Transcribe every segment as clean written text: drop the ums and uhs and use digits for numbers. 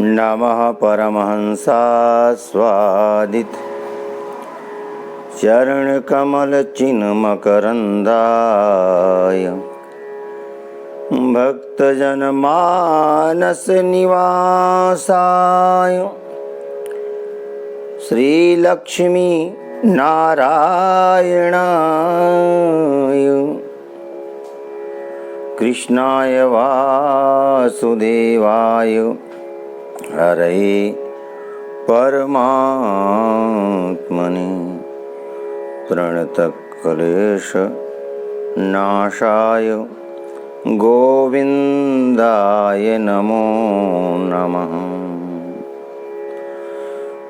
नमः परमहंसास्वादित चरणकमलचिन्मकरन्दाय भक्तजनमानस निवासाय श्रीलक्ष्मी नारायणाय कृष्णाय वासुदेवाय हरे परमात्मने प्रणतक्लेश नाशाय गोविंदाय नमो नमः।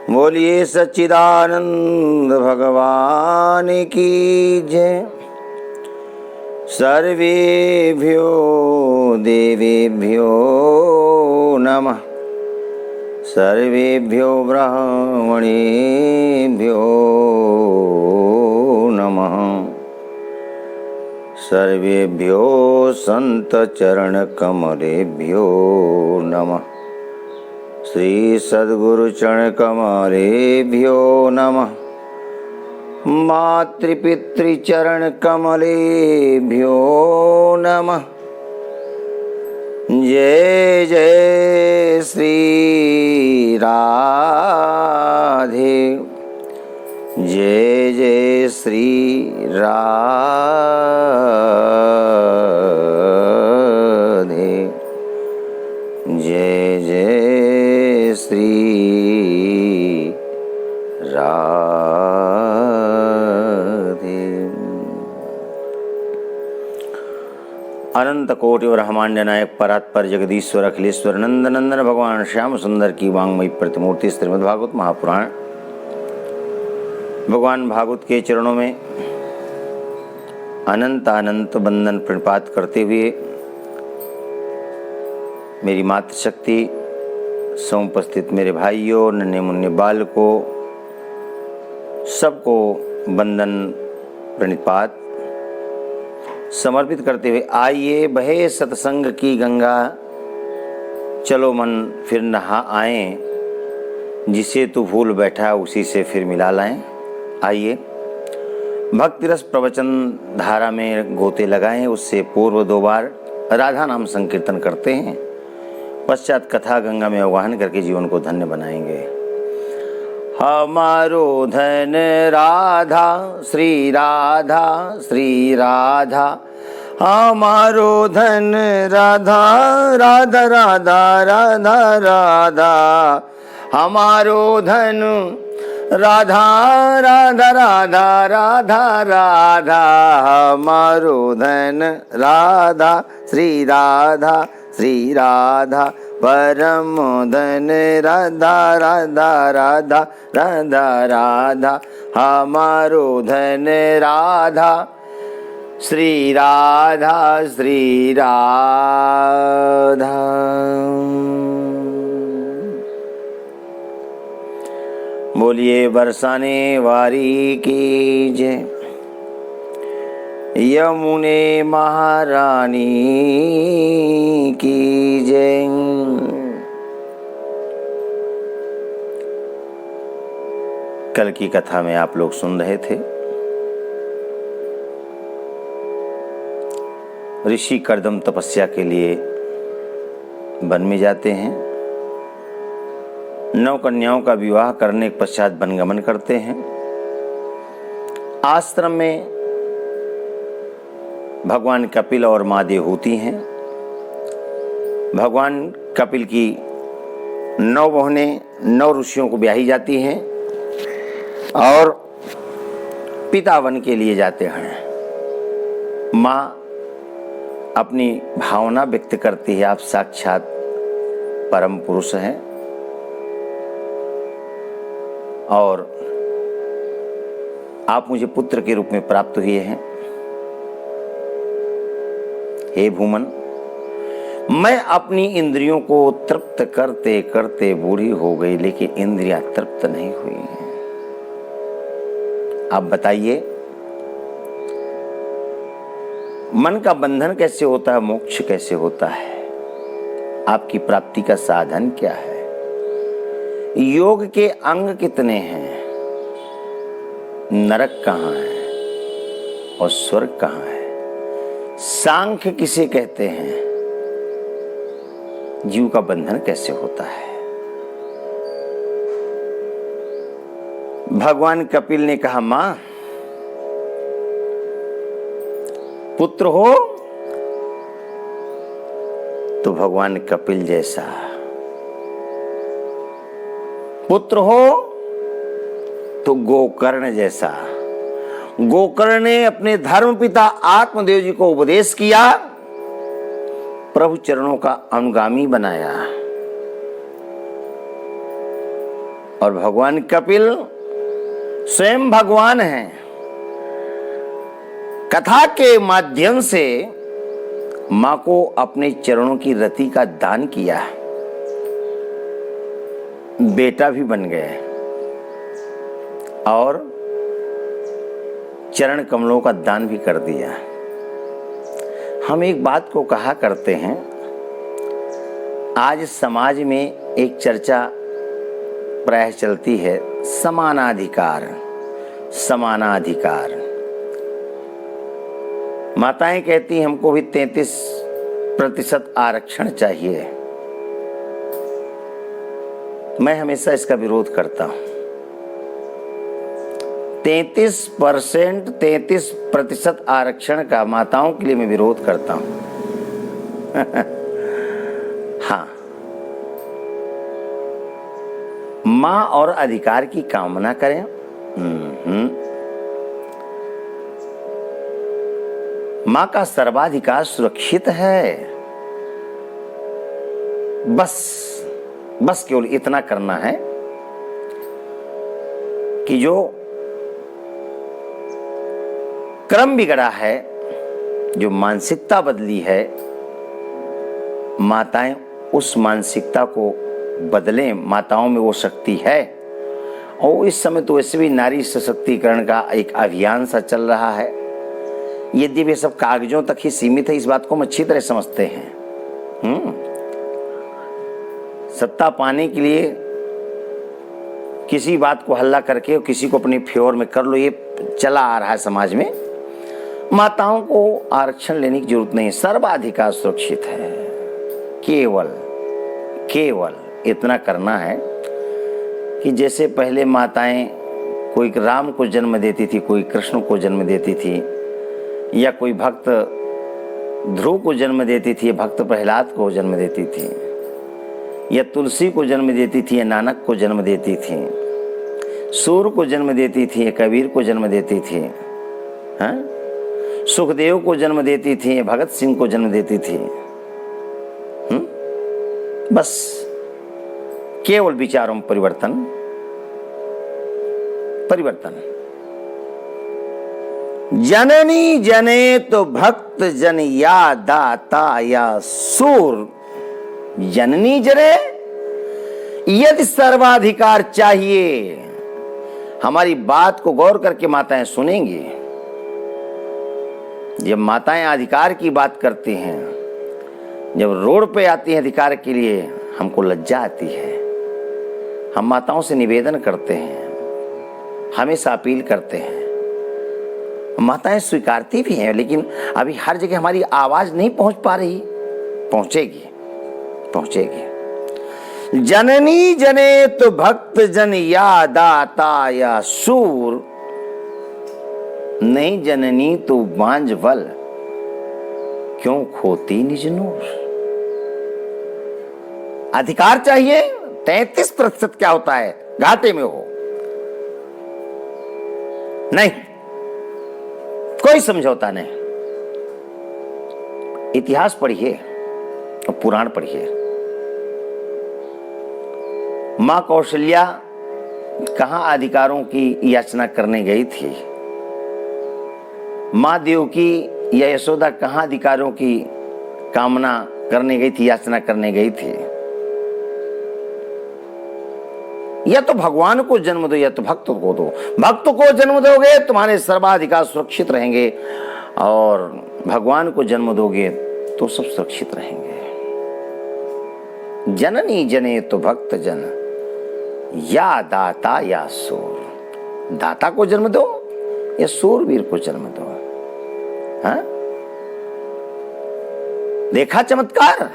बोलिए सच्चिदानंद भगवान की जय। सर्वेभ्यो देवेभ्यो नमः। सर्वेभ्यो ब्राह्मणेभ्यो नमः। सर्वेभ्यो संतचरणकमलेभ्यो नमः। श्री सद्गुरुचरणकमलेभ्यो नमः। मातृपितृचरणकमलेभ्यो नमः। जय जय श्री राधे। जय जय श्री राधे। जय जय श्री राधे। अनंत कोटि ब्रह्मांड नायक परात्पर जगदीश्वर अखिलेश्वर नंदनंदन भगवान श्याम सुंदर की वांगमयी प्रतिमूर्ति श्रीमद् भागवत महापुराण भगवान भागवत के चरणों में अनंत अनंत वंदन प्रणपात करते हुए मेरी मातृशक्ति समुपस्थित मेरे भाइयों नन्हे मुन्ने बालकों सबको वंदन प्रणिपात समर्पित करते हुए आइए बहे सत्संग की गंगा, चलो मन फिर नहा आए, जिसे तू भूल बैठा उसी से फिर मिला लाएं। आइए भक्ति रस प्रवचन धारा में गोते लगाएं। उससे पूर्व 2 बार राधा नाम संकीर्तन करते हैं, पश्चात कथा गंगा में आवाहन करके जीवन को धन्य बनाएंगे। हमारो धन राधा श्री राधा श्री राधा। हमारो धन राधा राधा राधा राधा राधा। हमारो धन राधा राधा राधा राधा राधा। हमारो धन राधा श्री राधा श्री राधा। परम धन राधा राधा राधा राधा राधा। हमारो धन राधा श्री राधा श्री राधा। बोलिए बरसाने वारी की जय। यमुने महारानी की जय। कल की कथा में आप लोग सुन रहे थे, ऋषि कर्दम तपस्या के लिए वन में जाते हैं, 9 कन्याओं का विवाह करने के पश्चात वनगमन करते हैं। आश्रम में भगवान कपिल और माँ देवहूति हैं। भगवान कपिल की 9 बहनें 9 ऋषियों को ब्याही जाती हैं और पिता वन के लिए जाते हैं। माँ अपनी भावना व्यक्त करती है, आप साक्षात परम पुरुष हैं और आप मुझे पुत्र के रूप में प्राप्त हुए हैं। हे भूमन, मैं अपनी इंद्रियों को तृप्त करते करते बूढ़ी हो गई, लेकिन इंद्रियां तृप्त नहीं हुई हैं। आप बताइए मन का बंधन कैसे होता है, मोक्ष कैसे होता है, आपकी प्राप्ति का साधन क्या है, योग के अंग कितने हैं, नरक कहाँ है और स्वर्ग कहाँ है, सांख्य किसे कहते हैं, जीव का बंधन कैसे होता है। भगवान कपिल ने कहा, मां पुत्र हो तो भगवान कपिल जैसा, पुत्र हो तो गोकर्ण जैसा। गोकर्ण ने अपने धर्म पिता आत्मदेव जी को उपदेश किया, प्रभु चरणों का अनुगामी बनाया, और भगवान कपिल स्वयं भगवान हैं। कथा के माध्यम से मां को अपने चरणों की रति का दान किया, बेटा भी बन गए और चरण कमलों का दान भी कर दिया। हम एक बात को कहा करते हैं, आज समाज में एक चर्चा प्रायः चलती है, समानाधिकार। समानाधिकार, माताएं कहती हमको भी 33% आरक्षण चाहिए। मैं हमेशा इसका विरोध करता हूं। 33% आरक्षण का माताओं के लिए मैं विरोध करता हूं। हाँ, मां और अधिकार की कामना करें। मां का सर्वाधिकार सुरक्षित है। बस केवल इतना करना है कि जो क्रम बिगड़ा है, जो मानसिकता बदली है, माताएं उस मानसिकता को बदलें। माताओं में वो शक्ति है, और इस समय तो वैसे भी नारी सशक्तिकरण का एक अभियान सा चल रहा है। यदि वे सब कागजों तक ही सीमित है, इस बात को हम अच्छी तरह समझते हैं। सत्ता पाने के लिए किसी बात को हल्ला करके और किसी को अपने फेवर में कर लो, ये चला आ रहा है समाज में। माताओं को आरक्षण लेने की जरूरत नहीं, सर्वाधिकार सुरक्षित है। केवल इतना करना है कि जैसे पहले माताएं कोई राम को जन्म देती थी, कोई कृष्ण को जन्म देती थी, या कोई भक्त ध्रुव को जन्म देती थी, भक्त प्रहलाद को जन्म देती थी, या तुलसी को जन्म देती थी, या नानक को जन्म देती थी, सूर को जन्म देती थी, या कबीर को जन्म देती थी, सुखदेव को जन्म देती थी, या भगत सिंह को जन्म देती थी। बस केवल विचारों में परिवर्तन। जननी जने तो भक्त जन या दाता या सूर। जननी जने, यदि सर्वाधिकार चाहिए, हमारी बात को गौर करके माताएं सुनेंगी। जब माताएं अधिकार की बात करती हैं, जब रोड पे आती हैं अधिकार के लिए, हमको लज्जा आती है। हम माताओं से निवेदन करते हैं, हमेशा अपील करते हैं। माताएं स्वीकारती भी हैं, लेकिन अभी हर जगह हमारी आवाज नहीं पहुंच पा रही। पहुंचेगी। जननी जने तो भक्त जन या दाता या सूर, नहीं जननी तो बांझ बल, क्यों खोती निज नूर। अधिकार चाहिए। 33% क्या होता है, घाटे में हो नहीं, कोई समझौता नहीं। इतिहास पढ़िए और पुराण पढ़िए। मां कौशल्या कहां अधिकारों की याचना करने गई थी? मां देवकी या यशोदा कहां अधिकारों की कामना करने गई थी, याचना करने गई थी? या तो भगवान को जन्म दो, या तो भक्त को दो। भक्त को जन्म दोगे, तुम्हारे सर्वाधिकार सुरक्षित रहेंगे। और भगवान को जन्म दोगे तो सब सुरक्षित रहेंगे। जननी जने तो भक्त जन, या दाता या सूर। दाता को जन्म दो या सूरवीर को जन्म दो। हाँ? देखा चमत्कार?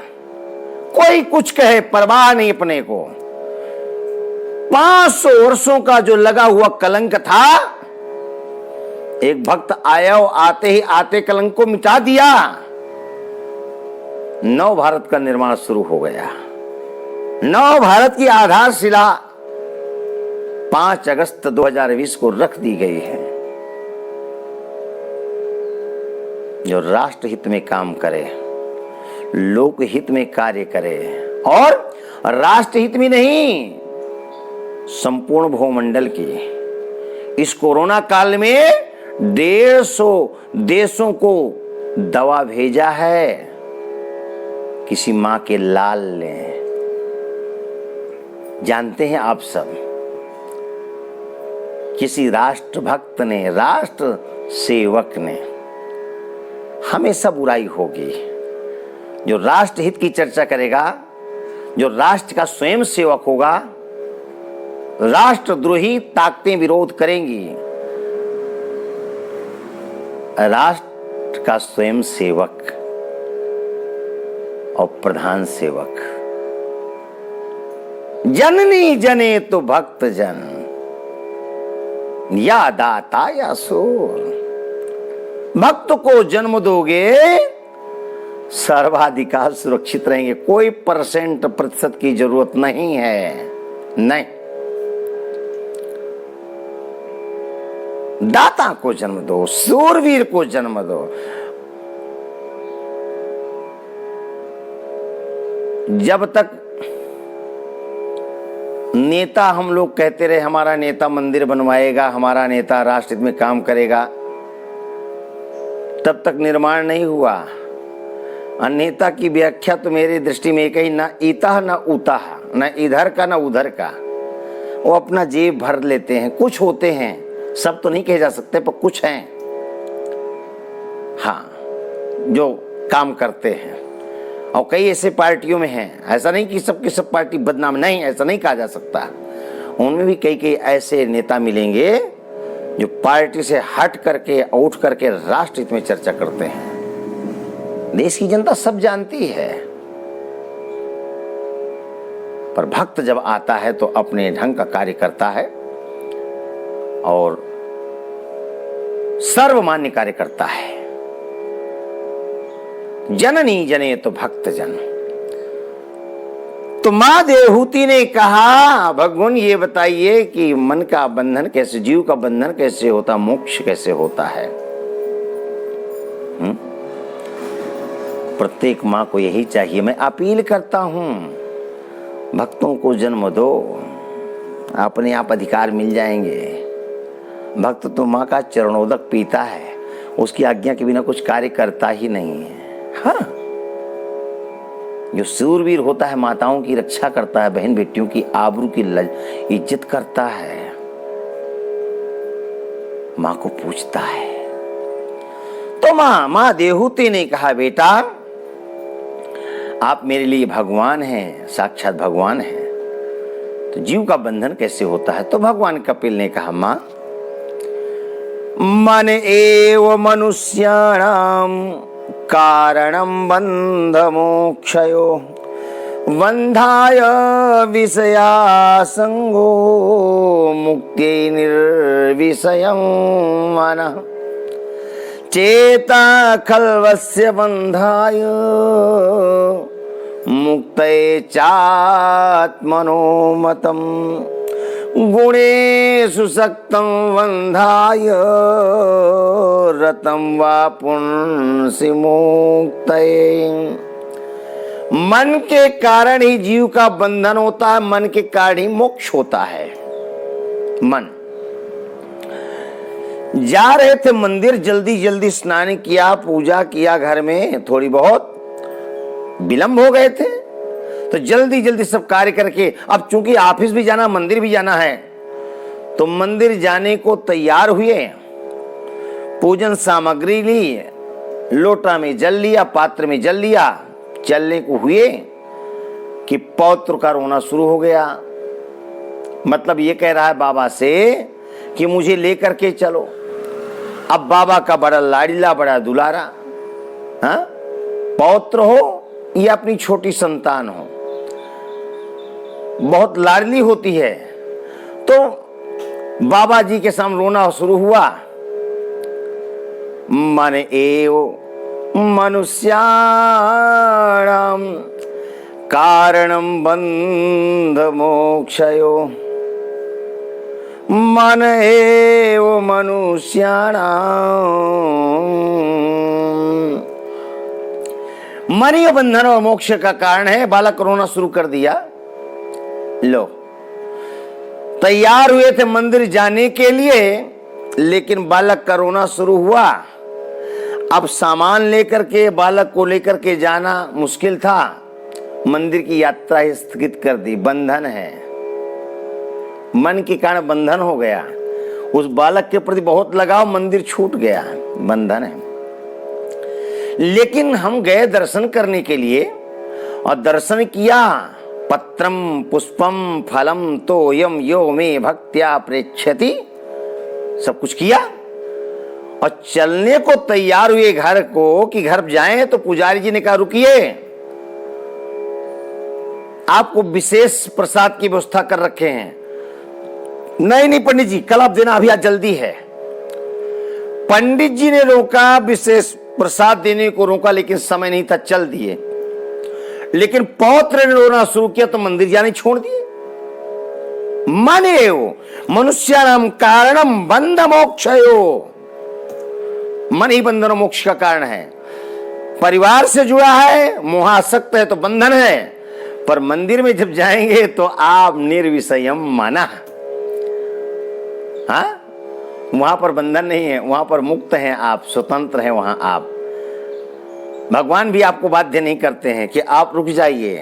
कोई कुछ कहे परवाह नहीं अपने को। 500 वर्षों का जो लगा हुआ कलंक था, एक भक्त आया और आते ही आते कलंक को मिटा दिया। नव भारत का निर्माण शुरू हो गया। नव भारत की आधारशिला 5 अगस्त 2020 को रख दी गई है। जो राष्ट्र हित में काम करे, लोक हित में कार्य करे, और राष्ट्र हित में नहीं, संपूर्ण भूमंडल की इस कोरोना काल में 150 देशों को दवा भेजा है। किसी मां के लाल ने, जानते हैं आप सब, किसी राष्ट्र भक्त ने, राष्ट्र सेवक ने। हमेशा बुराई होगी। जो राष्ट्र हित की चर्चा करेगा, जो राष्ट्र का स्वयं सेवक होगा, राष्ट्रद्रोही ताकतें विरोध करेंगी। राष्ट्र का स्वयं सेवक और प्रधान सेवक, जननी जने तो भक्त जन, या दाता या सूर। भक्त को जन्म दोगे, सर्वाधिकार सुरक्षित रहेंगे। कोई प्रतिशत की जरूरत नहीं है। नहीं, दाता को जन्म दो, सूरवीर को जन्म दो। जब तक नेता हम लोग कहते रहे हमारा नेता मंदिर बनवाएगा, हमारा नेता राष्ट्र हित में काम करेगा, तब तक निर्माण नहीं हुआ। नेता की व्याख्या तो मेरी दृष्टि में एक ही, ना इता ना उता, ना इधर का ना उधर का। वो अपना जेब भर लेते हैं। कुछ होते हैं, सब तो नहीं कहे जा सकते, पर कुछ हैं हाँ जो काम करते हैं। और कई ऐसे पार्टियों में हैं, ऐसा नहीं कि सबकी सब पार्टी बदनाम, नहीं, ऐसा नहीं कहा जा सकता। उनमें भी कई ऐसे नेता मिलेंगे जो पार्टी से हट करके, उठ करके राष्ट्र हित में चर्चा करते हैं। देश की जनता सब जानती है। पर भक्त जब आता है तो अपने ढंग का कार्य करता है और सर्वमान्य कार्य करता है। जननी जने तो भक्त जन। तो मां देवहूति ने कहा, भगवान ये बताइए कि मन का बंधन कैसे, जीव का बंधन कैसे होता, मोक्ष कैसे होता है। प्रत्येक मां को यही चाहिए। मैं अपील करता हूं, भक्तों को जन्म दो, अपने आप अधिकार मिल जाएंगे। भक्त तो मां का चरणोदक पीता है, उसकी आज्ञा के बिना कुछ कार्य करता ही नहीं है। हाँ, जो सूरवीर होता है माताओं की रक्षा करता है, बहन बेटियों की आबरू की इज्जत करता है, मां को पूछता है। तो मां देवहूति ने कहा, बेटा आप मेरे लिए भगवान हैं, साक्षात भगवान हैं, तो जीव का बंधन कैसे होता है। तो भगवान कपिल ने कहा, मां मन एव मनुष्याणाम कारणम बंध मोक्षयो बंधाय विषया संगो मुक्ति निर्विषयं मनः चेता खल्वस्य बंधाय मुक्तये चात्मनो मतम् गुणेषु सक्तं बंधाय रतं वा पुंसि मुक्तये। मन के कारण ही जीव का बंधन होता है, मन के कारण ही मोक्ष होता है। मन जा रहे थे मंदिर, जल्दी जल्दी स्नान किया, पूजा किया, घर में थोड़ी बहुत विलंब हो गए थे, तो जल्दी जल्दी सब कार्य करके, अब चूंकि ऑफिस भी जाना, मंदिर भी जाना है, तो मंदिर जाने को तैयार हुए, पूजन सामग्री ली लोटा में जल लिया, पात्र में जल लिया। चलने को हुए कि पौत्र का रोना शुरू हो गया। मतलब ये कह रहा है बाबा से कि मुझे लेकर के चलो। अब बाबा का बड़ा लाडला, बड़ा दुलारा, हाँ, पौत्र हो या अपनी छोटी संतान हो, बहुत लाडली होती है। तो बाबा जी के सामने रोना शुरू हुआ। मन एव मनुष्याणां कारणं बंध मोक्षयो, मन एव मनुष्याणां, मन ही बंधन और मोक्ष का कारण है। बालक रोना शुरू कर दिया। लो, तैयार हुए थे मंदिर जाने के लिए, लेकिन बालक का रोना शुरू हुआ। अब सामान लेकर के, बालक को लेकर के जाना मुश्किल था। मंदिर की यात्रा ही स्थगित कर दी। बंधन है, मन के कारण बंधन हो गया। उस बालक के प्रति बहुत लगाव, मंदिर छूट गया, बंधन है। लेकिन हम गए दर्शन करने के लिए और दर्शन किया। पत्रम पुष्पम फलम तोयम यो मे भक्त्या प्रेक्षति, सब कुछ किया और चलने को तैयार हुए घर को कि घर जाएं। तो पुजारी जी ने कहा रुकिए, आपको विशेष प्रसाद की व्यवस्था कर रखे हैं। नहीं पंडित जी, कल आप देना, अभी आज जल्दी है। पंडित जी ने रोका, विशेष प्रसाद देने को रोका, लेकिन समय नहीं था, चल दिए। लेकिन पौत्र ने रोना शुरू किया तो मंदिर जाने छोड़ दिए। मन एव मनुष्याणां कारणं बंध मोक्षयो, मन ही बंधन और मोक्ष का कारण है। परिवार से जुड़ा है, मोहासक्त है तो बंधन है। पर मंदिर में जब जाएंगे तो आप निर्विषयम माना, हाँ, वहां पर बंधन नहीं है, वहां पर मुक्त हैं आप, स्वतंत्र हैं। वहां आप, भगवान भी आपको बाध्य नहीं करते हैं कि आप रुक जाइए।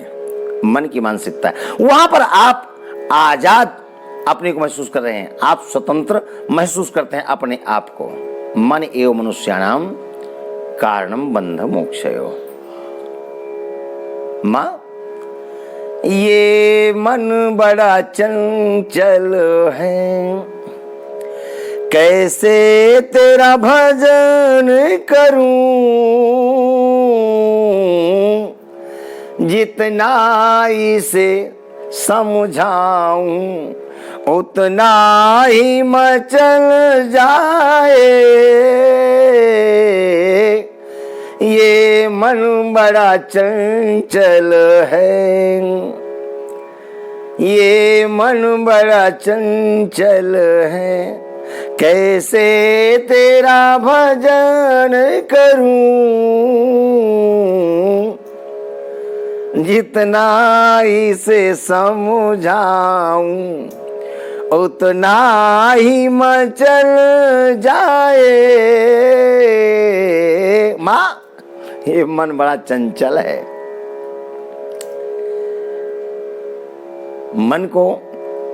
मन की मानसिकता है, वहां पर आप आजाद अपने को महसूस कर रहे हैं, आप स्वतंत्र महसूस करते हैं अपने आप को। मन एव मनुष्याणां कारणं बंध मोक्षयो। मां, ये मन बड़ा चंचल है, कैसे तेरा भजन करूं, जितना इसे समझाऊं उतना ही मचल जाए। ये मन बड़ा चंचल है, ये मन बड़ा चंचल है, कैसे तेरा भजन करूं, जितना इसे समझाऊं उतना ही मचल जाए। मां, ये मन बड़ा चंचल है। मन को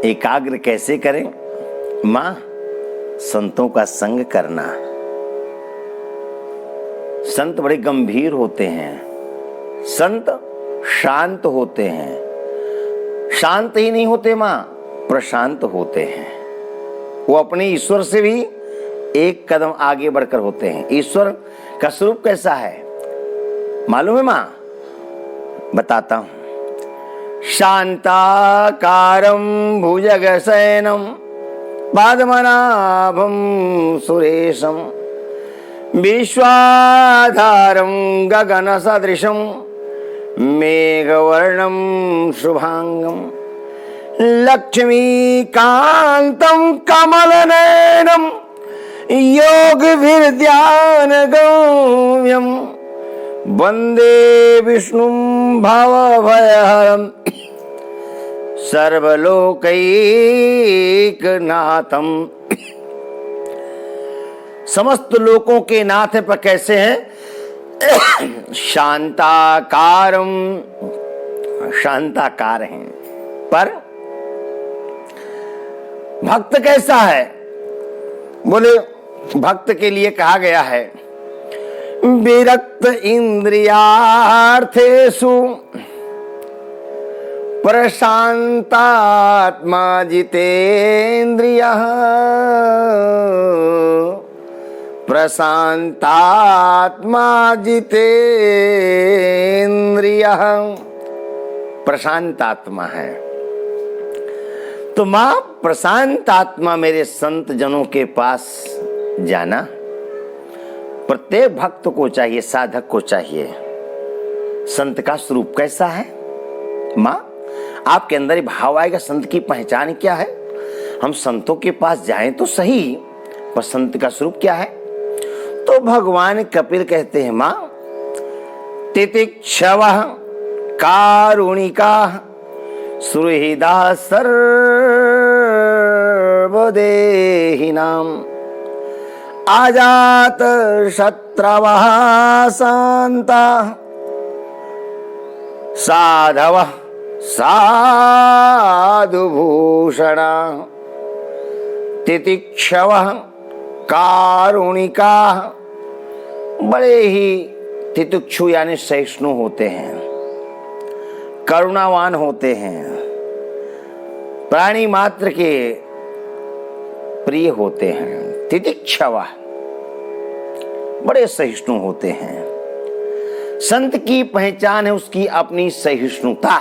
एकाग्र कैसे करें? मां, संतों का संग करना। संत बड़े गंभीर होते हैं, संत शांत होते हैं। शांत ही नहीं होते मां, प्रशांत होते हैं। वो अपने ईश्वर से भी एक कदम आगे बढ़कर होते हैं। ईश्वर का स्वरूप कैसा है मालूम है मां? बताता हूं। शांताकारं भुजगशयनं पद्मनाभं सुरेशं विश्वाधारं गगनसदृशं मेघवर्णं शुभांगं लक्ष्मीकान्तं कमलनयनं योगभिर्ध्यानगम्यं वन्दे विष्णुं भवभयहरं सर्वलोकैकनाथं। समस्त लोकों के नाथ पर कैसे हैं? शांताकारम, शांताकार हैं। पर भक्त कैसा है? बोले भक्त के लिए कहा गया है विरक्त इंद्रियार्थेषु प्रशांतात्मा जितेन्द्रियः प्रशांतात्मा जितेन्द्रियः प्रशांत आत्मा है। तो मां प्रशांत आत्मा मेरे संत जनों के पास जाना प्रत्येक भक्त को चाहिए, साधक को चाहिए। संत का स्वरूप कैसा है? मां आपके अंदर ही भाव आएगा संत की पहचान क्या है। हम संतों के पास जाएं तो सही, पर संत का स्वरूप क्या है? तो भगवान कपिल कहते हैं मां तितिक्षवः कारुणिका सुहृदा सर्वदेहिनां आजात शत्रवः शान्ता साधवः साधुभूषणा तितिक्षवः कारुणिका। बड़े ही तितिक्षु यानी सहिष्णु होते हैं, करुणावान होते हैं, प्राणी मात्र के प्रिय होते हैं। तितिक्षवा बड़े सहिष्णु होते हैं। संत की पहचान है उसकी अपनी सहिष्णुता।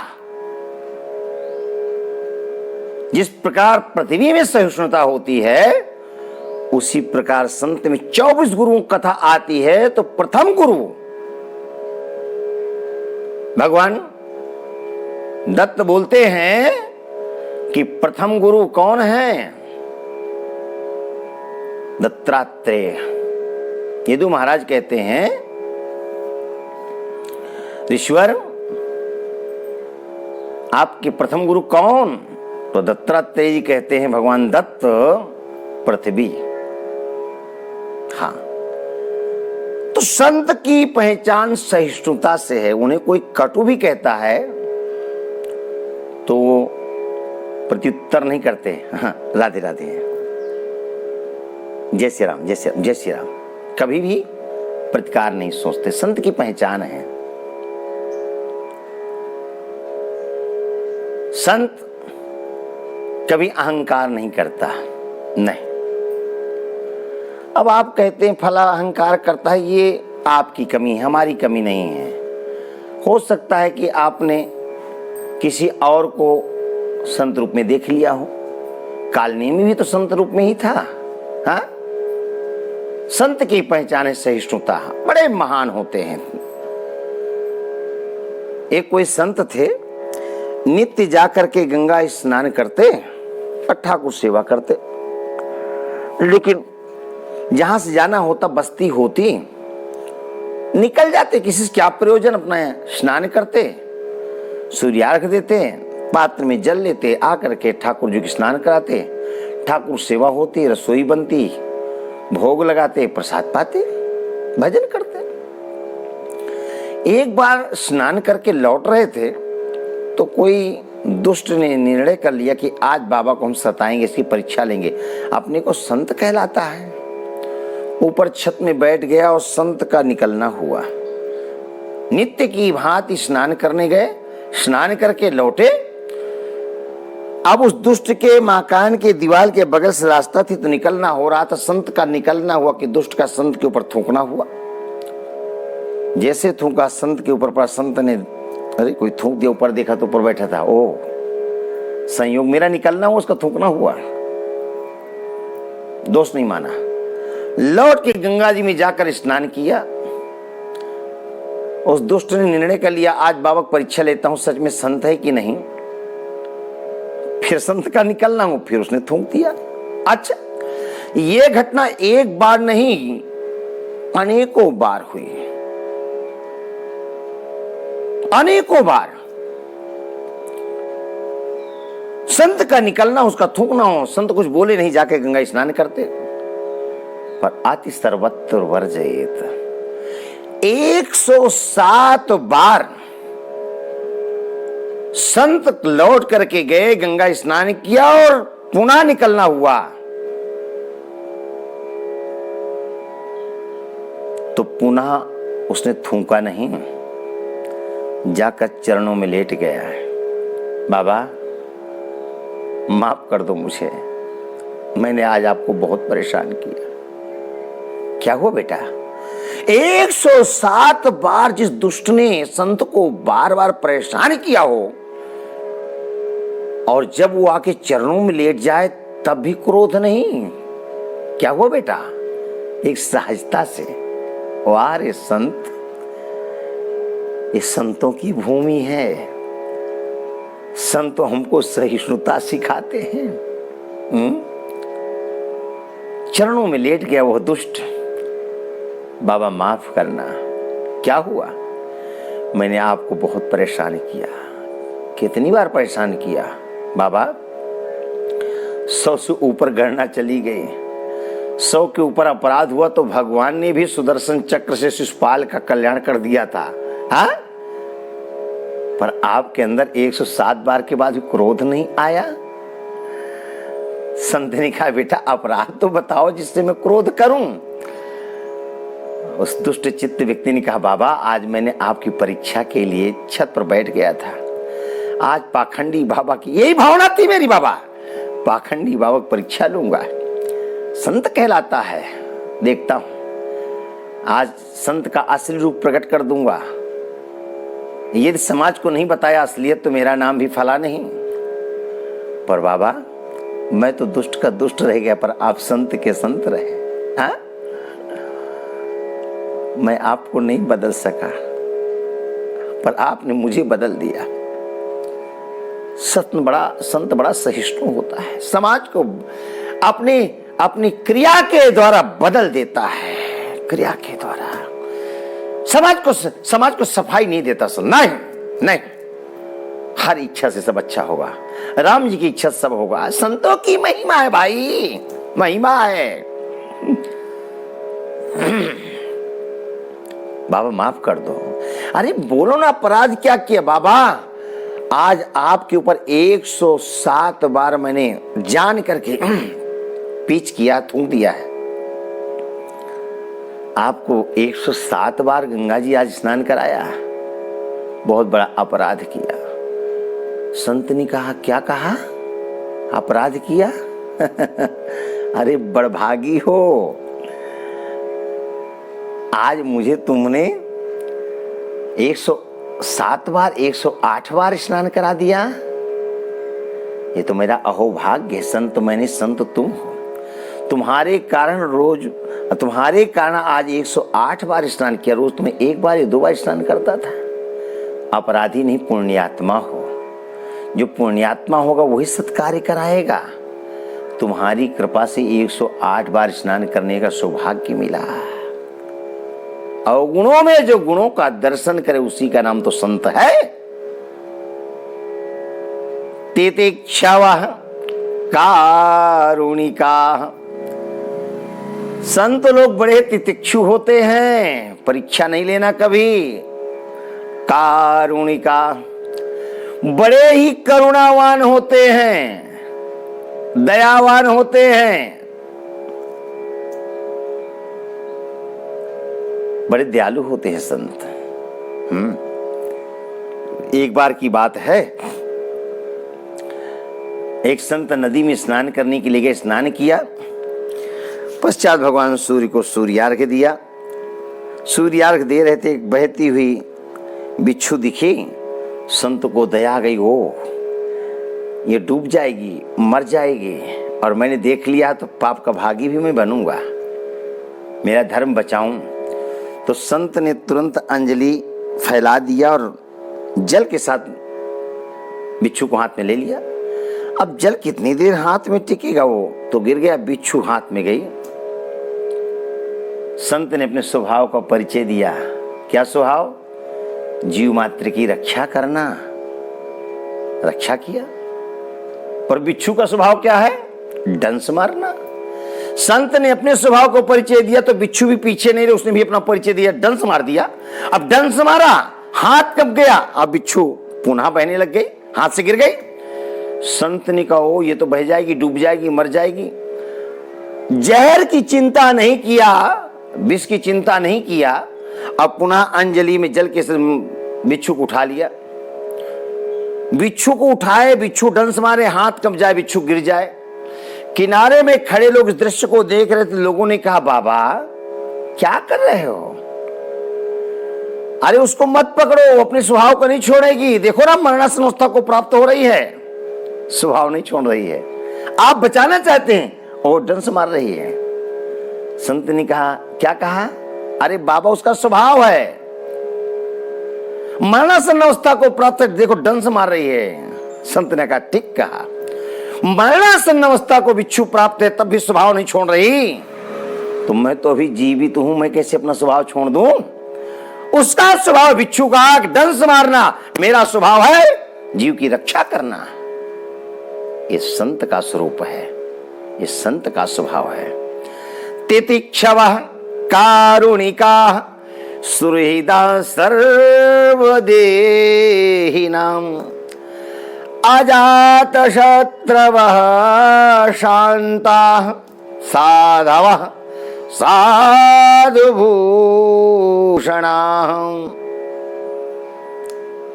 जिस प्रकार पृथ्वी में सहिष्णुता होती है उसी प्रकार संत में 24 गुरुओं कथा आती है। तो प्रथम गुरु भगवान दत्त बोलते हैं कि प्रथम गुरु कौन है? दत्तात्रेय। यदु महाराज कहते हैं ईश्वर आपके प्रथम गुरु कौन? तो दत्तात्रेय जी कहते हैं भगवान दत्त पृथ्वी। हाँ, तो संत की पहचान सहिष्णुता से है। उन्हें कोई कटु भी कहता है तो वो प्रत्युत्तर नहीं करते। हाँ, राधे राधे, जय श्री राम, जय श्री राम, जय श्री राम, कभी भी प्रतिकार नहीं सोचते। संत की पहचान है। संत कभी अहंकार नहीं करता, नहीं। अब आप कहते हैं फला अहंकार करता है, ये आपकी कमी है, हमारी कमी नहीं है। हो सकता है कि आपने किसी और को संत रूप में देख लिया हो। कालनी में भी तो संत रूप में ही था। हाँ, संत की पहचान है सहिष्णुता। बड़े महान होते हैं। एक कोई संत थे, नित्य जाकर के गंगा स्नान करते और ठाकुर सेवा करते, लेकिन जहां से जाना होता बस्ती होती निकल जाते। किसी से क्या प्रयोजन? अपना स्नान करते, सूर्यार्घ देते, पात्र में जल लेते, आकर के ठाकुर जी की स्नान कराते, ठाकुर सेवा होती, रसोई बनती, भोग लगाते, प्रसाद पाते, भजन करते। एक बार स्नान करके लौट रहे थे तो कोई दुष्ट ने निर्णय कर लिया कि आज बाबा को हम सताएंगे, इसकी परीक्षा लेंगे। अपने को संत कहलाता है। ऊपर छत में बैठ गया और संत का निकलना हुआ। नित्य की भांति स्नान करने गए, स्नान करके लौटे। अब उस दुष्ट के मकान के दीवार के बगल से रास्ता थी तो निकलना हो रहा था। संत का निकलना हुआ कि दुष्ट का संत के ऊपर थूकना हुआ। जैसे थूका संत के ऊपर, पर संत ने अरे कोई थूक दिया, ऊपर देखा तो ऊपर बैठा था। ओ संयोग, मेरा निकलना हुआ, उसका थूकना हुआ। दोष नहीं माना, लौट के गंगा जी में जाकर स्नान किया। उस दुष्ट ने निर्णय कर लिया आज बाबा को परीक्षा लेता हूं, सच में संत है कि नहीं। फिर संत का निकलना हो, फिर उसने थूक दिया। अच्छा, ये घटना एक बार नहीं अनेकों बार हुई, अनेकों बार। संत का निकलना, उसका थूकना हो, संत कुछ बोले नहीं, जाके गंगा स्नान करते। पर अति सर्वत्र वर्जयेत। 107 बार संत लौट करके गए, गंगा स्नान किया और पुनः निकलना हुआ। तो पुनः उसने थूका नहीं, जाकर चरणों में लेट गया है। बाबा माफ कर दो मुझे, मैंने आज आपको बहुत परेशान किया। क्या हुआ बेटा? 107 बार जिस दुष्ट ने संत को बार बार परेशान किया हो और जब वो आके चरणों में लेट जाए तब भी क्रोध नहीं, क्या हुआ बेटा? एक सहजता से। वाह रे संत, ये संतों की भूमि है। संत हमको सहिष्णुता सिखाते हैं। चरणों में लेट गया वो दुष्ट। बाबा माफ करना, क्या हुआ? मैंने आपको बहुत परेशान किया। कितनी बार परेशान किया बाबा? 100 से ऊपर गणना चली गई। 100 के ऊपर अपराध हुआ तो भगवान ने भी सुदर्शन चक्र से शिशुपाल का कल्याण कर दिया था। हाँ, पर आपके अंदर 107 बार के बाद भी क्रोध नहीं आया। संत ने कहा बेटा अपराध तो बताओ जिससे मैं क्रोध करूं। उस दुष्ट चित्त व्यक्ति ने कहा बाबा आज मैंने आपकी परीक्षा के लिए छत पर बैठ गया था। आज पाखंडी बाबा की यही भावना थी मेरी बाबा, पाखंडी बाबा की परीक्षा लूंगा, संत कहलाता है। देखता हूं आज संत का असली रूप प्रकट कर दूंगा। यदि समाज को नहीं बताया असलियत तो मेरा नाम भी फला नहीं। पर बाबा मैं तो दुष्ट का दुष्ट रह गया, पर आप संत के संत रहे। हाँ, मैं आपको नहीं बदल सका पर आपने मुझे बदल दिया। संत बड़ा सहिष्णु होता है, समाज को अपनी क्रिया के द्वारा बदल देता है। क्रिया के द्वारा समाज को सफाई नहीं देता। नहीं, हर इच्छा से सब अच्छा होगा। राम जी की इच्छा सब होगा। संतों की महिमा है भाई, महिमा है। बाबा माफ कर दो। अरे बोलो ना अपराध क्या किया बाबा? आज आपके ऊपर 107 बार मैंने जान करके पीछ किया, थूक दिया है। आपको 107 बार गंगा जी आज स्नान कराया, बहुत बड़ा अपराध किया। संत ने कहा क्या कहा? अपराध किया? अरे बड़भागी हो, आज मुझे तुमने 107 बार 108 बार स्नान करा दिया। ये तो मेरा अहोभाग्य। संत मैंने, संत तुम हो। तुम्हारे कारण आज 108 बार स्नान किया। रोज तुम्हें एक बार या 2 बार स्नान करता था। अपराधी नहीं, पुण्यात्मा हो। जो पुण्यात्मा होगा वही सत्कार्य कराएगा। तुम्हारी कृपा से 108 बार स्नान करने का सौभाग्य मिला। अवगुणों में जो गुणों का दर्शन करे उसी का नाम तो संत है। तितिक्षवः कारुणिका। संत लोग बड़े तितिक्षु होते हैं, परीक्षा नहीं लेना कभी। कारुणिका, बड़े ही करुणावान होते हैं, दयावान होते हैं, बड़े दयालु होते हैं संत। एक बार की बात है, एक संत नदी में स्नान करने के लिए गए। स्नान किया, पश्चात भगवान सूर्य को सूर्यार्घ्य दिया। सूर्यार्घ्य दे रहे थे, एक बहती हुई बिच्छू दिखी। संत को दया आ गई, ओ ये डूब जाएगी, मर जाएगी, और मैंने देख लिया तो पाप का भागी भी मैं बनूंगा, मेरा धर्म बचाऊं। तो संत ने तुरंत अंजलि फैला दिया और जल के साथ बिच्छू को हाथ में ले लिया। अब जल कितनी देर हाथ में टिकेगा, वो तो गिर गया, बिच्छू हाथ में गई। संत ने अपने स्वभाव का परिचय दिया। क्या स्वभाव? जीव मात्र की रक्षा करना। रक्षा किया। पर बिच्छू का स्वभाव क्या है? डंस मारना। संत ने अपने स्वभाव को परिचय दिया तो बिच्छू भी पीछे नहीं रहे, उसने भी अपना परिचय दिया, डंस मार दिया। अब डंस मारा, हाथ कब गया, अब बिच्छू पुनः बहने लग गई, हाथ से गिर गई। संत ने कहा ओ ये तो बह जाएगी, डूब जाएगी, मर जाएगी। जहर की चिंता नहीं किया, विष की चिंता नहीं किया, अब पुनः अंजलि में जल के बिच्छू को उठा लिया। बिच्छू को उठाए, बिच्छू डंस मारे, हाथ कब जाए, बिच्छू गिर जाए। किनारे में खड़े लोग इस दृश्य को देख रहे थे। लोगों ने कहा, बाबा क्या कर रहे हो? अरे उसको मत पकड़ो, अपने स्वभाव को नहीं छोड़ेगी। देखो ना मरणासन अवस्था को प्राप्त हो रही है, स्वभाव नहीं छोड़ रही है। आप बचाना चाहते हैं और डंस मार रही है। संत ने कहा, क्या कहा? अरे बाबा उसका स्वभाव है, मरणासन अवस्था को प्राप्त, देखो डंस मार रही है। संत ने कहा, ठीक कहा, मरणासन अवस्था को बिच्छू प्राप्त है तब भी स्वभाव नहीं छोड़ रही, तो मैं तो अभी जीवित हूं, मैं कैसे अपना स्वभाव छोड़ दूं? उसका स्वभाव बिच्छू का डंस मारना, मेरा स्वभाव है जीव की रक्षा करना। ये संत का स्वरूप है, ये संत का स्वभाव है। तितिक्षवः कारुणिका सुहृदा सर्वदेहिनां अजातशत्रवः शान्ताः साधवः साधुभूषणाः।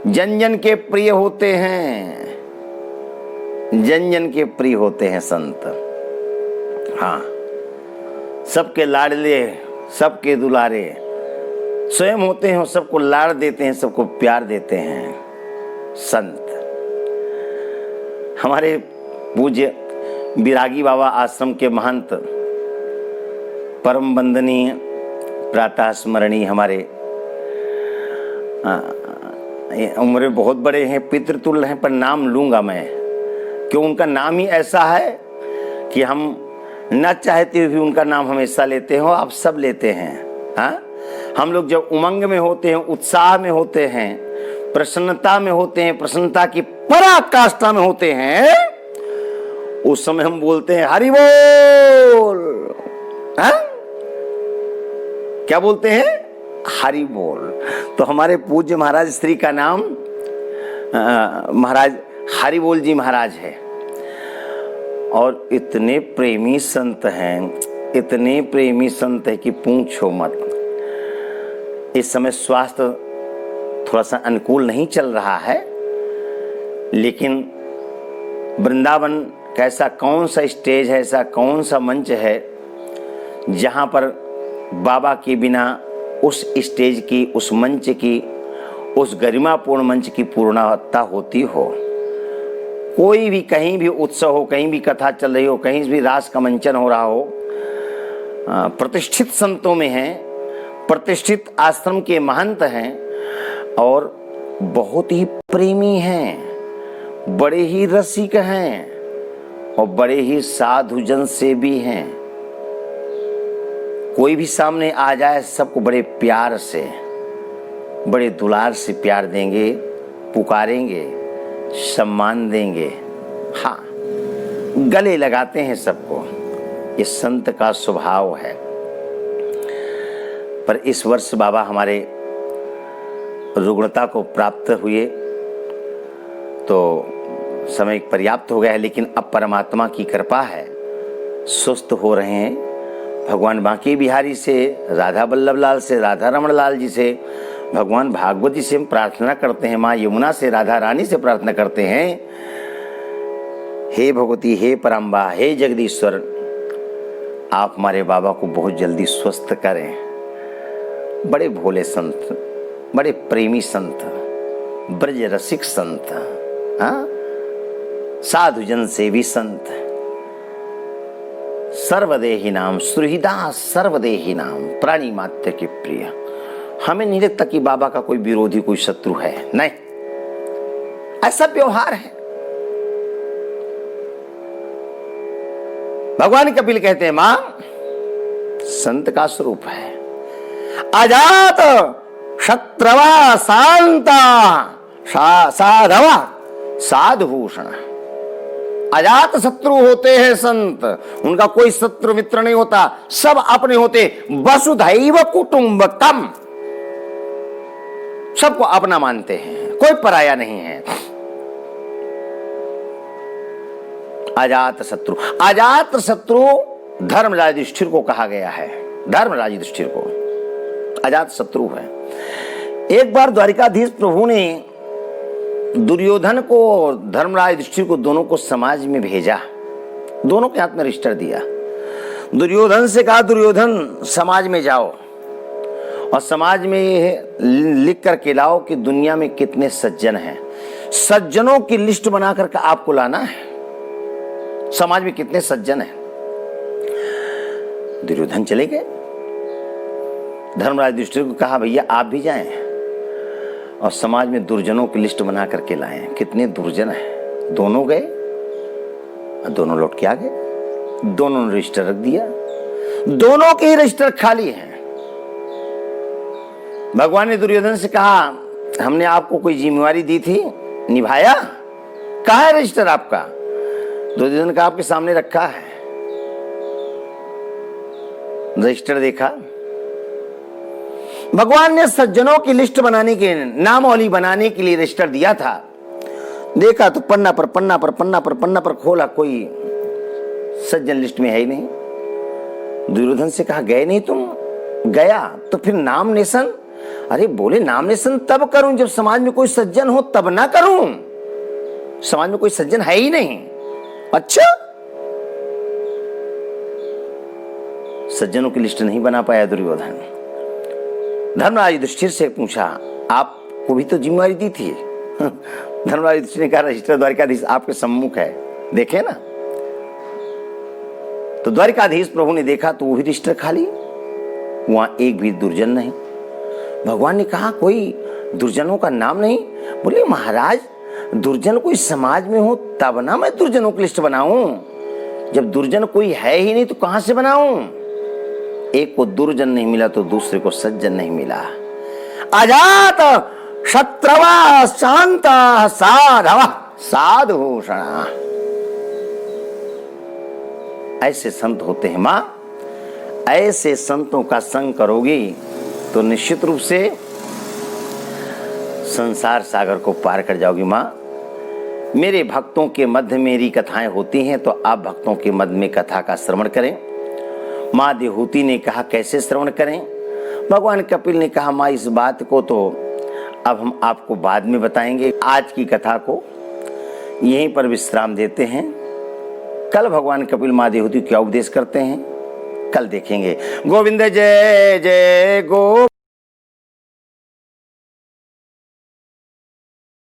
जन जन के प्रिय होते हैं, जन जन के प्रिय होते हैं संत। हाँ, सबके लाडले, सबके दुलारे स्वयं होते हैं और सबको लाड़ देते हैं, सबको प्यार देते हैं संत। हमारे पूज्य बिरागी बाबा आश्रम के महंत परम वंदनीय प्रातः स्मरणीय हमारे उम्र बहुत बड़े हैं, पितृतुल्य हैं, पर नाम लूंगा मैं क्यों? उनका नाम ही ऐसा है कि हम न चाहते हुए भी उनका नाम हमेशा लेते हैं। आप सब लेते हैं। हाँ, हम लोग जब उमंग में होते हैं, उत्साह में होते हैं, प्रसन्नता में होते हैं, प्रसन्नता की पराकाष्ठा में होते हैं, उस समय हम बोलते हैं हरि बोल। हाँ? क्या बोलते हैं? हरि बोल। तो हमारे पूज्य महाराज श्री का नाम महाराज हरि बोल जी महाराज है। और इतने प्रेमी संत हैं, इतने प्रेमी संत है कि पूछो मत। इस समय स्वास्थ्य थोड़ा सा अनुकूल नहीं चल रहा है, लेकिन वृंदावन कैसा कौन सा स्टेज है, ऐसा कौन सा मंच है जहाँ पर बाबा के बिना उस स्टेज की, उस मंच की, उस गरिमापूर्ण मंच की पूर्णता होती हो। कोई भी कहीं भी उत्सव हो, कहीं भी कथा चल रही हो, कहीं भी रास का मंचन हो रहा हो, प्रतिष्ठित संतों में हैं, प्रतिष्ठित आश्रम के महंत हैं और बहुत ही प्रेमी हैं, बड़े ही रसिक हैं और बड़े ही साधुजन से भी हैं। कोई भी सामने आ जाए सबको बड़े प्यार से, बड़े दुलार से प्यार देंगे, पुकारेंगे, सम्मान देंगे। हाँ, गले लगाते हैं सबको। ये संत का स्वभाव है। पर इस वर्ष बाबा हमारे रुग्णता को प्राप्त हुए तो समय पर्याप्त हो गया है, लेकिन अब परमात्मा की कृपा है, स्वस्थ हो रहे हैं। भगवान बांके बिहारी से, राधा बल्लभ लाल से, राधा रमण लाल जी से, भगवान भागवत जी से हम प्रार्थना करते हैं, माँ यमुना से, राधा रानी से प्रार्थना करते हैं, हे भगवती, हे परम्बा, हे जगदीश्वर, आप हमारे बाबा को बहुत जल्दी स्वस्थ करें। बड़े भोले संत, बड़े प्रेमी संत, ब्रज रसिक संत, हाँ, साधुजन सेवी संत, सर्वदेही नाम, सुहृदा सर्वदेही नाम, प्राणी मात्र के प्रिय। हमें नहीं लगता कि बाबा का कोई विरोधी, कोई शत्रु है, नहीं, ऐसा व्यवहार है। भगवान कपिल कहते हैं, मां संत का स्वरूप है। अजात शत्रवा शांता साधवा साधुभूषण। अजात शत्रु होते हैं संत, उनका कोई शत्रु मित्र नहीं होता, सब अपने होते। वसुधैव कुटुंबकम, सबको अपना मानते हैं, कोई पराया नहीं है। अजात शत्रु, अजात शत्रु धर्मराज युधिष्ठिर को कहा गया है, धर्मराज युधिष्ठिर को। अजात शत्रु है। एक बार द्वारिकाधीश प्रभु ने दुर्योधन को और धर्मराज युधिष्ठिर को दोनों को समाज में भेजा, दोनों के हाथ में रजिस्टर दिया। दुर्योधन से कहा, दुर्योधन समाज में जाओ और समाज में लिख करके लाओ कि दुनिया में कितने सज्जन हैं, सज्जनों की लिस्ट बना करके आपको लाना है, समाज में कितने सज्जन हैं। दुर्योधन चले गए। धर्मराज युधिष्ठिर को कहा, भैया आप भी जाएं और समाज में दुर्जनों की लिस्ट बना करके लाएं, कितने दुर्जन हैं। दोनों गए और दोनों लौट के आ गए। दोनों ने रजिस्टर रख दिया, दोनों के ही रजिस्टर खाली हैं। भगवान ने दुर्योधन से कहा, हमने आपको कोई जिम्मेवारी दी थी, निभाया? कहाँ है रजिस्टर आपका? दुर्योधन का आपके सामने रखा है। रजिस्टर देखा, भगवान ने सज्जनों की लिस्ट बनाने के, नामावली बनाने के लिए रजिस्टर दिया था। देखा तो पन्ना पर खोला, कोई सज्जन लिस्ट में है ही नहीं। दुर्योधन से कहा, गए नहीं तुम? गया तो फिर नामनेशन? अरे बोले, नामनेशन तब करूं जब समाज में कोई सज्जन हो, तब ना करूं। समाज में कोई सज्जन है ही नहीं। अच्छा, सज्जनों की लिस्ट नहीं बना पाया दुर्योधन। धर्मराज युधिष्ठिर से पूछा, आपको भी तो जिम्मेवारी दी थी। धर्मराज युधिष्ठिर ने कहा, रजिस्टर द्वारिकाधीश आपके सम्मुख है, देखे ना। तो द्वारिकाधीश प्रभु ने देखा तो वो भी रजिस्टर खाली, वहां एक भी दुर्जन नहीं। भगवान ने कहा, कोई दुर्जनों का नाम नहीं? बोले, महाराज दुर्जन कोई समाज में हो तब ना मैं दुर्जनों की लिस्ट बनाऊं, जब दुर्जन कोई है ही नहीं तो कहां से बनाऊं। एक को दुर्जन नहीं मिला तो दूसरे को सज्जन नहीं मिला। अजात शत्रवा शांत साधव साधुभूषण, ऐसे संत होते हैं मां। ऐसे संतों का संग करोगी तो निश्चित रूप से संसार सागर को पार कर जाओगी मां। मेरे भक्तों के मध्य मेरी कथाएं होती हैं, तो आप भक्तों के मध्य में कथा का श्रवण करें। माँ देहूति ने कहा, कैसे श्रवण करें? भगवान कपिल ने कहा, माँ इस बात को तो अब हम आपको बाद में बताएंगे, आज की कथा को यहीं पर विश्राम देते हैं। कल भगवान कपिल माँ देहूति क्या उपदेश करते हैं, कल देखेंगे। गोविंद जय जय गो।